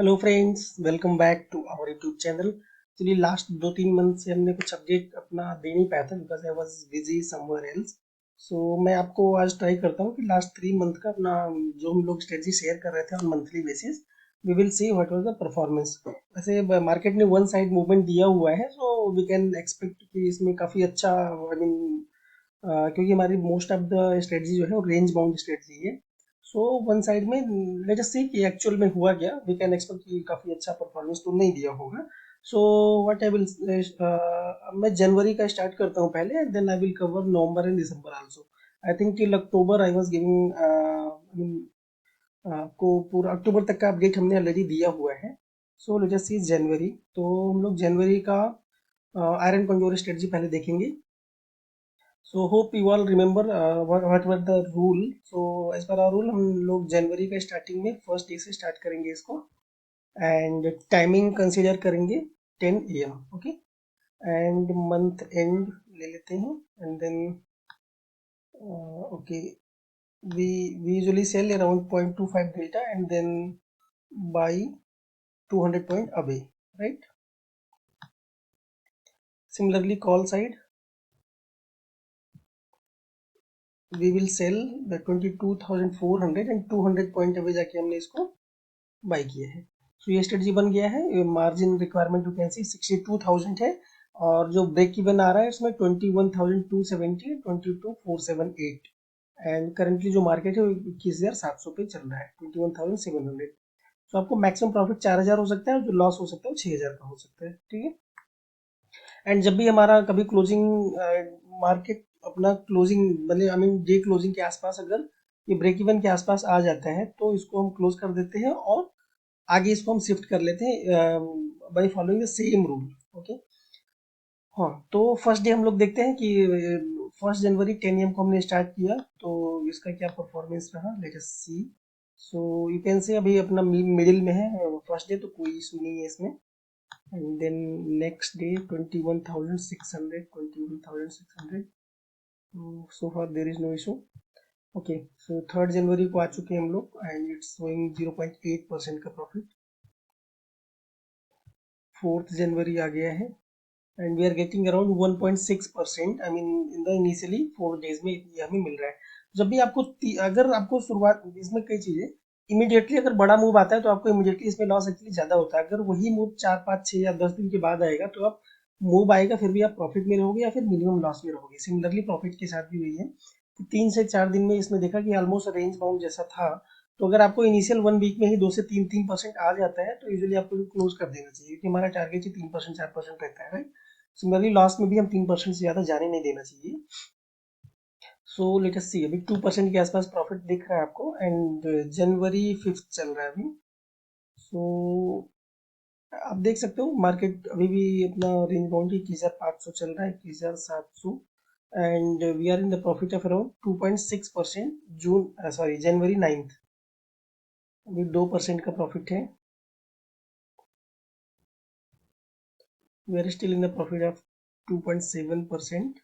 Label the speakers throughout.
Speaker 1: Hello friends, welcome back to our YouTube channel. चलिए, last 2-3 month से हमने कुछ अपडेट अपना दे नहीं पाया था because I was busy somewhere else. So मैं आपको आज ट्राई करता हूँ कि लास्ट 3 मंथ का अपना जो हम लोग स्ट्रेटजी शेयर कर रहे थे on monthly basis, we will see what was the performance. वैसे मार्केट ने वन साइड मूवमेंट दिया हुआ है, सो वी कैन एक्सपेक्ट कि इसमें काफ़ी अच्छा आई मीन क्योंकि हमारी मोस्ट ऑफ द स्ट्रेटजी जो है वो रेंज बाउंड स्ट्रेटजी है। सो वन साइड में लेट अस सी कि एक्चुअल में हुआ क्या। वी कैन एक्सपेक्ट कि काफ़ी अच्छा परफॉर्मेंस तो नहीं दिया होगा। सो व्हाट आई विल, मैं जनवरी का स्टार्ट करता हूँ पहले and then I will cover November and December also. I think till October I was giving आपको पूरा अक्टूबर तक का अपडेट हमने ऑलरेडी दिया हुआ है। सो लेट अस सी जनवरी। तो हम लोग जनवरी का आयरन कमजोर स्ट्रेटजी पहले देखेंगे। So hope you all remember what were the rule. So as per our rule हम लोग जनवरी का स्टार्टिंग में फर्स्ट डे से स्टार्ट करेंगे इसको एंड टाइमिंग कंसीडर करेंगे 10 AM। Okay, and month end ले लेते हैं and then okay, we usually sell around 0.25 delta and then buy 200 point away, right? Similarly call side we will sell the 22,400 and 200 point away जाके हमने इसको by किया है। तो ये स्ट्रेटजी बन गया है। मार्जिन रिक्वायरमेंट यू कैन सी 62,000 है और जो ब्रेक इवन आ रहा है इसमें 21,270, 22,478 एंड करंटली जो मार्केट है वो 21,700 पे चल रहा है, 21,700। तो आपको मैक्सिमम प्रॉफिट 4,000 हो सकता है और जो लॉस हो सकता है वो 6,000 का हो सकता है। ठीक है, एंड जब भी हमारा कभी क्लोजिंग मार्केट अपना क्लोजिंग मतलब आई मीन डे क्लोजिंग के आसपास अगर ये ब्रेक इवन के आसपास आ जाता है तो इसको हम क्लोज कर देते हैं और आगे इसको हम शिफ्ट कर लेते हैं by following the same rule. Okay, हाँ। तो फर्स्ट डे हम लोग देखते हैं कि 1 जनवरी 10 AM को हमने स्टार्ट किया, तो इसका क्या परफॉर्मेंस रहा, let us see. So you can say अभी अपना मिडिल में है फर्स्ट डे, तो कोई इशू नहीं है इसमें। And then next day 21,600, 21,600, so far there is no issue. Okay, so 3 जनवरी को आ चुके हैं हम लोग एंड इट्स शोइंग 0.8% का प्रॉफिट। 4 जनवरी आ गया है and we are getting around 1.6%। I mean in the initially 4 days में ये हमें मिल रहा है। जब भी आपको अगर आपको शुरुआत इसमें कई चीजें इमीडिएटली अगर बड़ा मूव आता है तो आपको इमीडिएटली इसमें लॉस एक्चुअली ज्यादा होता है। अगर वही मूव 4, 5, 6 या 10 दिन के बाद आएगा तो आप मूव आएगा फिर भी आप प्रॉफिट में रहोगे या फिर मिनिमम लॉस में रहोगे। सिमिलरली प्रॉफिट के साथ भी वही है कि 3 से 4 दिन में इसमें देखा कि ऑलमोस्ट रेंज बाउंड जैसा था। तो अगर आपको इनिशियल 1 वीक में ही 2 से 3% आ जाता है तो यूजुअली आपको क्लोज कर देना चाहिए क्योंकि हमारा टारगेट ही 3% 4% रहता है, राइट। सिमिलरली लॉस में भी हम 3% से ज़्यादा जाने नहीं देना चाहिए। सो लेट अस सी, अभी 2% के आसपास प्रॉफिट दिख रहा है आपको एंड जनवरी 5 चल रहा है अभी। सो आप देख सकते हो मार्केट अभी भी अपना रेंज बाउंड 21,500 चल रहा है, 21,700 and we are in the profit of around 2.6%। June sorry जनवरी 9 अभी 2% का प्रॉफिट है। We are still in the profit of 2.7%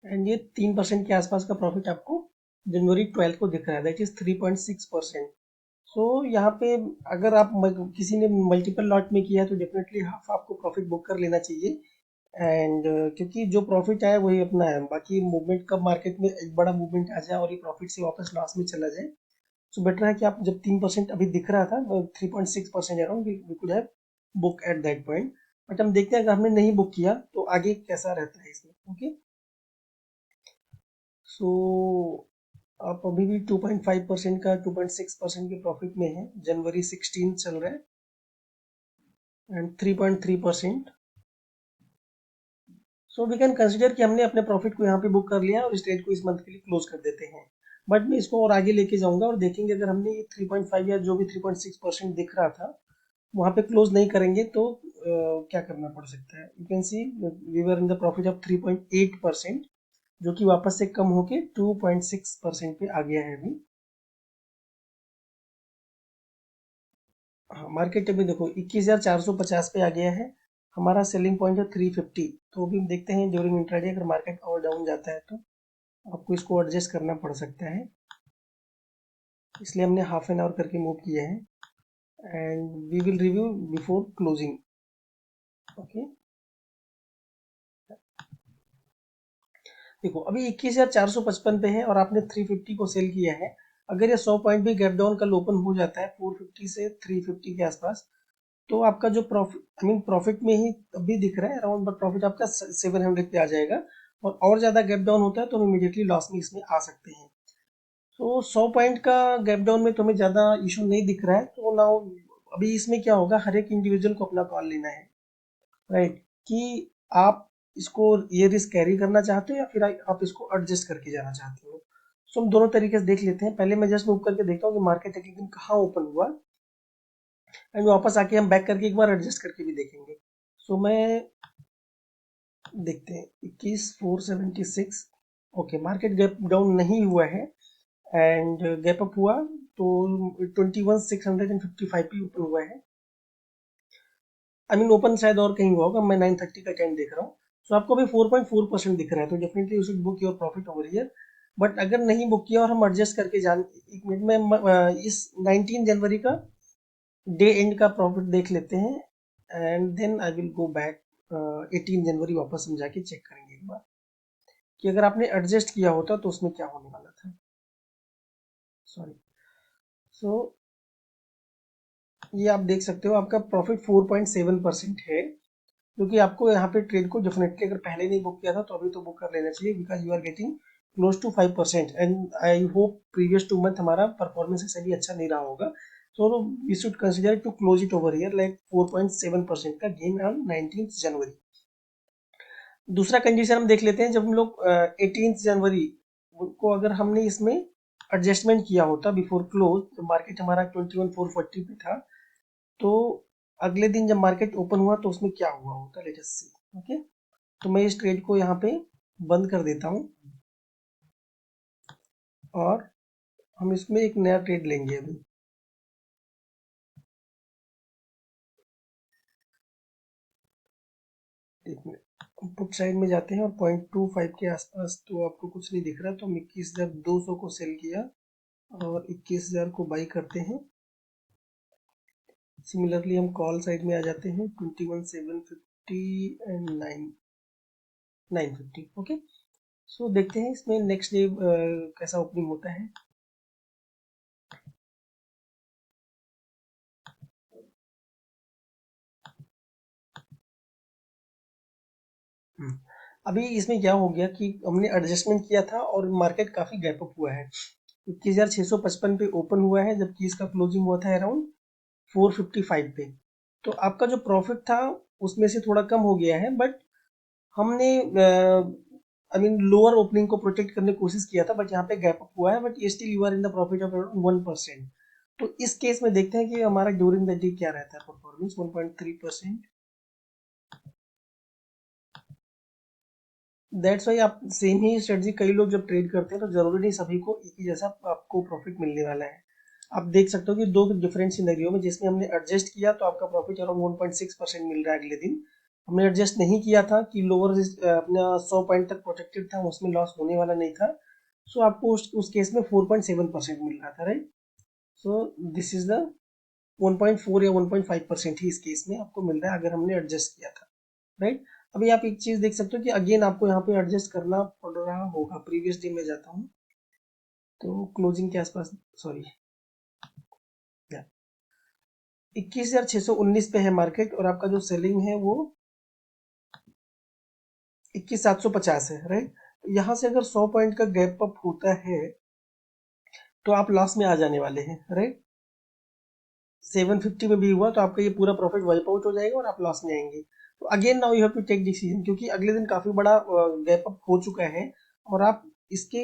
Speaker 1: and ये 3% के आसपास का प्रॉफिट आपको जनवरी 12 को दिख रहा है, दैट इज 3.6%। सो यहाँ पे अगर आप किसी ने मल्टीपल लॉट में किया है तो डेफिनेटली हाफ आपको प्रॉफिट बुक कर लेना चाहिए एंड क्योंकि जो प्रॉफिट आया वही अपना है। बाकी मूवमेंट कब मार्केट में एक बड़ा मूवमेंट आ जाए और ये प्रॉफिट से वापस लॉस में चला जाए, सो बेटर है कि आप जब 3% अभी दिख रहा था 3.6% around we could have book at that point. But हम देखते हैं अगर हमने नहीं बुक किया तो आगे कैसा रहता है इसमें। ओके, सो आप अभी भी 2.5% का 2.6% के प्रॉफिट में है। जनवरी 16 चल रहा है and 3.3%। So we can consider कि हमने अपने प्रॉफिट को यहाँ पे बुक कर लिया और इस ट्रेड को इस मंथ के लिए क्लोज कर देते हैं। बट मैं इसको और आगे लेके जाऊंगा और देखेंगे अगर हमने ये 3.5 या जो भी 3.6% दिख रहा था वहाँ पे क्लोज नहीं करेंगे तो क्या करना पड़ सकता है। You can see we were in the profit of 3.8% जो कि वापस से कम होके 2.6% पे आ गया है अभी। हाँ, मार्केट अभी देखो 21,450 पे आ गया है। हमारा सेलिंग पॉइंट है 350। तो अभी हम देखते हैं ड्यूरिंग इंट्राडे अगर मार्केट और डाउन जाता है तो आपको इसको एडजस्ट करना पड़ सकता है, इसलिए हमने हाफ एन आवर करके मूव किया है। and we will review before closing. Okay, देखो अभी 21,455 पे है और आपने 350 को सेल किया है। अगर ये 100 पॉइंट भी गैप डाउन कल ओपन हो जाता है 450 से 350 के आसपास, तो आपका जो प्रॉफिट प्रॉफिट में ही अभी दिख रहा है अराउंड, बट प्रॉफिट आपका 700 पे आ जाएगा। और ज्यादा गैप डाउन होता है तो हम इमीडिएटली लॉस में इसमें आ सकते हैं। तो 100 पॉइंट का गैप डाउन में तो हमें ज़्यादा इशू नहीं दिख रहा है। तो नाउ अभी इसमें क्या होगा, हर एक इंडिविजुअल को अपना कॉल लेना है, राइट, कि आप इसको ये रिस्क कैरी करना चाहते हो या फिर आप इसको एडजस्ट करके जाना चाहते हो। सो हम दोनों तरीके से देख लेते हैं। पहले मैं जस्ट मूव करके देखता हूँ कि मार्केट एक दिन कहाँ ओपन हुआ, एंड वापस आके हम बैक करके एक बार एडजस्ट करके भी देखेंगे। सो मैं देखते हैं 21,476। ओके, मार्केट गैप डाउन नहीं हुआ है एंड गैप अप हुआ तो 21,655 पे ओपन हुआ है। ओपन शायद और कहीं हुआ होगा, मैं 9:30 का टाइम देख रहा हूँ। सो आपको अभी 4.4% दिख रहा है, तो definitely you should book your profit over here. But अगर नहीं बुक किया और हम एडजस्ट करके जान, एक मिनट में इस 19 जनवरी का डे एंड का प्रॉफिट देख लेते हैं and then I will go back 18 January वापस हम जाके चेक करेंगे एक बार कि अगर आपने एडजस्ट किया होता तो उसमें क्या होने वाला था। सॉरी। सो ये आप देख सकते हो आपका प्रॉफिट 4.7% है, क्योंकि आपको यहाँ पे ट्रेड को डेफिनेटली अगर पहले नहीं बुक किया था तो अभी तो बुक कर लेना चाहिए, because you are getting close to 5%। And I hope previous 2 month हमारा परफॉर्मेंस ऐसे भी अच्छा नहीं रहा होगा, so we should consider to close it over here like 4.7% का गेन ऑन 19 जनवरी। दूसरा कंडीशन हम देख लेते हैं, जब हम लोग 18 जनवरी को अगर हमने इसमें एडजस्टमेंट किया होता बिफोर क्लोज, तो मार्केट हमारा 21,440 पे था, तो अगले दिन जब मार्केट ओपन हुआ तो उसमें क्या हुआ होता, लेट अस सी। ओके, तो मैं इस ट्रेड को यहाँ पे बंद कर देता हूँ और हम इसमें एक नया ट्रेड लेंगे अभी। एक मिनट, पुट साइड में जाते हैं और 0.25 के आसपास तो आपको कुछ नहीं दिख रहा, तो हम 21,200 को सेल किया और 21,000 को बाई करते हैं। सिमिलरली हम कॉल साइड में आ जाते हैं 21,750 एंड 950। ओके, सो देखते हैं इसमें नेक्स्ट डे कैसा ओपनिंग होता है। अभी इसमें क्या हो गया कि हमने एडजस्टमेंट किया था और मार्केट काफी गैप अप हुआ है। 21,655 पे ओपन हुआ है, जबकि इसका क्लोजिंग हुआ था अराउंड 455 पे। तो आपका जो प्रॉफिट था उसमें से थोड़ा कम हो गया है, बट हमने लोअर ओपनिंग को प्रोटेक्ट करने की कोशिश किया था, बट यहाँ पे गैप अप हुआ है, but still you are in the profit of around 1%। तो इस केस में देखते हैं कि हमारा ड्यूरिंग द डे क्या रहता है परफॉर्मेंस। 1.3%। दैट्स वाई आप सेम ही स्ट्रेटजी कई लोग जब ट्रेड करते हैं तो जरूरी नहीं सभी को एक ही जैसा आपको प्रॉफिट मिलने वाला है। आप देख सकते हो कि दो डिफरेंट सिनेरियो में, जिसमें हमने एडजस्ट किया तो आपका प्रॉफिट अराउंड 1.6% मिल रहा है अगले दिन। हमने एडजस्ट नहीं किया था कि लोअर अपना 100 पॉइंट तक प्रोटेक्टेड था, उसमें लॉस होने वाला नहीं था, सो आपको उस केस में 4.7% मिल रहा था, right. So this is the 1.4 या 1.5% ही इस केस में आपको मिल रहा है अगर हमने एडजस्ट किया था, राइट। अभी आप एक चीज देख सकते हो कि अगेन आपको यहाँ पे एडजस्ट करना पड़ रहा होगा। प्रीवियस डे में जाता हूँ तो क्लोजिंग के आसपास, सॉरी, 21,619 पे है मार्केट और आपका जो सेलिंग है वो 21,750 है, राइट। यहाँ से अगर 100 पॉइंट का गैप अप होता है तो आप लॉस में आ जाने वाले हैं, राइट। 750 में भी हुआ तो आपका ये पूरा प्रॉफिट वाइप आउट हो जाएगा और आप लॉस में आएंगे। तो again now you have to take decision, क्योंकि अगले दिन काफी बड़ा गैप अप हो चुका है और आप इसके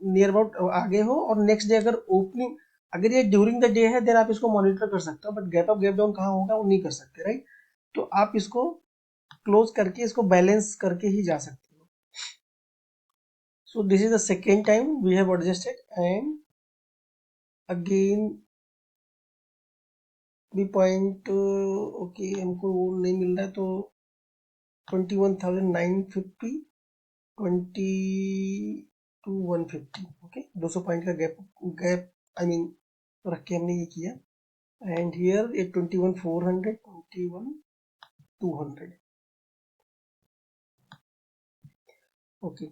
Speaker 1: नियर अबाउट आगे हो, और नेक्स्ट डे अगर ओपनिंग, अगर ये ड्यूरिंग द डे है देन आप इसको मॉनिटर कर सकते हो, but gap up gap down कहाँ होगा वो नहीं कर सकते, राइट। तो आप इसको क्लोज करके इसको बैलेंस करके ही जा सकते हो। So this is the second time we have adjusted and again भी पॉइंट, ओके, हमको वो नहीं मिल रहा है तो 21,950, 22,150। ओके, 200 पॉइंट का गैप गैप रख के हमने ये किया। and here it 21,400, 21,200. ओके,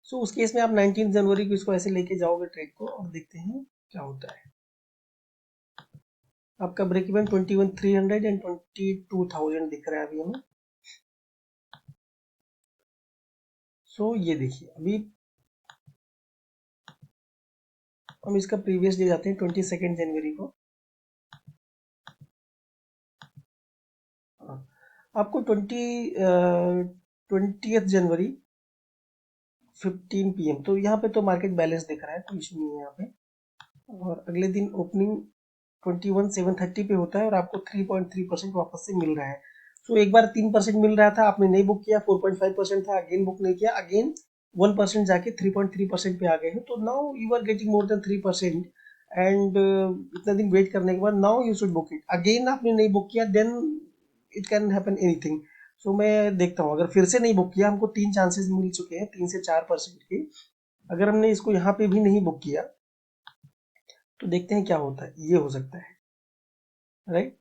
Speaker 1: सो उस केस में आप 19 जनवरी को इसको ऐसे लेके जाओगे ट्रेड को और देखते हैं क्या होता है। आपका ब्रेक इवन 21,300 एंड 22,000 दिख रहा है अभी हमें। सो ये देखिए, अभी हम इसका प्रीवियस डे जाते हैं 22 जनवरी को। आपको 20th जनवरी 15 PM, तो यहाँ पे तो मार्केट बैलेंस दिख रहा है, कोई इशू नहीं है यहाँ पे। और अगले दिन ओपनिंग 21,730 पे होता है और आपको 3.3% वापस से मिल रहा है। सो एक बार 3% मिल रहा था, आपने नहीं बुक किया, 4.5% था, अगेन बुक नहीं किया, अगेन 1% जाके 3.3% पे आ गए हैं। तो now you are getting more than 3%, and इतना दिन वेट करने के बाद now you should book it. Again आपने नहीं बुक किया, then it can happen anything. So मैं देखता हूँ, अगर फिर से नहीं बुक किया, हमको 3 चांसेस मिल चुके हैं 3 से 4% के। अगर हमने इसको यहाँ पे भी नहीं बुक किया तो देखते हैं क्या होता है। ये हो सकता है राइट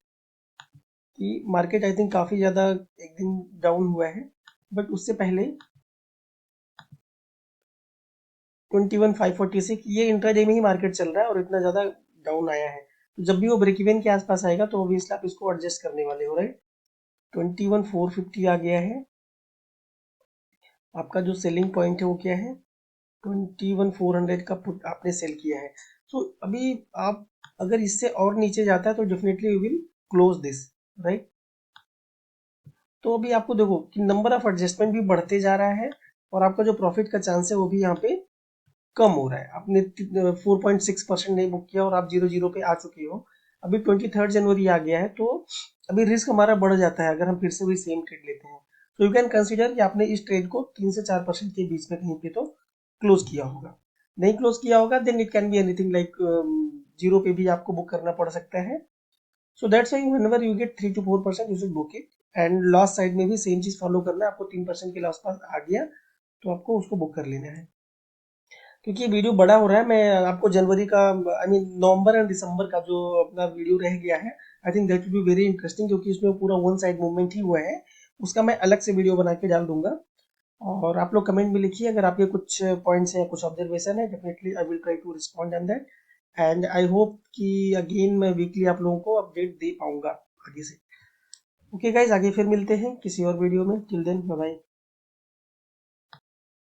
Speaker 1: कि मार्केट आई थिंक काफी ज्यादा एक दिन डाउन हुआ है, बट उससे पहले 21,546 ये इंट्राडे में ही मार्केट चल रहा है और इतना ज्यादा डाउन आया है। तो जब भी वो ब्रेक इवन के आसपास आएगा तो ऑब्वियसली आप इसको एडजस्ट करने वाले हो राइट। 21,450 आ गया है, आपका जो सेलिंग पॉइंट है वो क्या है, 21,400 का पुट आपने सेल किया है। सो अभी आप अगर इससे और नीचे जाता है तो definitely you will close this right. तो अभी आपको देखो कि नंबर ऑफ एडजस्टमेंट भी बढ़ते जा रहा है और आपका जो प्रॉफिट का चांस है वो भी यहाँ पे कम हो रहा है। आपने 4.6% नहीं बुक किया और आप 0 पे आ चुके हो। अभी 23 जनवरी आ गया है, तो अभी रिस्क हमारा बढ़ जाता है अगर हम फिर से वही सेम ट्रेड लेते हैं। तो यू कैन कंसिडर कि आपने इस ट्रेड को 3 से 4% के बीच में कहीं पे तो क्लोज किया होगा। नहीं क्लोज किया होगा then it can be anything like 0 पे भी आपको बुक करना पड़ सकता है। So that's why whenever you get 3 to 4% you should book it. And loss side में भी सेम चीज फॉलो करना है। आपको 3% के लॉस पास आ गया तो आपको उसको बुक कर लेना है। क्योंकि ये वीडियो बड़ा हो रहा है, मैं आपको जनवरी का आई मीन नवंबर एंड दिसंबर का जो अपना वीडियो रह गया है, I think that will be very interesting, क्योंकि इसमें पूरा वन साइड मूवमेंट ही हुआ है। उसका मैं अलग से वीडियो बना के डाल दूंगा। और आप लोग कमेंट में लिखिए अगर आपके कुछ पॉइंट्स हैं, कुछ ऑब्जर्वेशन है, definitely I will try to respond on that. And I hope कि अगेन मैं वीकली आप लोगों को अपडेट दे पाऊंगा आगे से। ओके गाइज, आगे फिर मिलते हैं किसी और वीडियो में। Till then bye bye.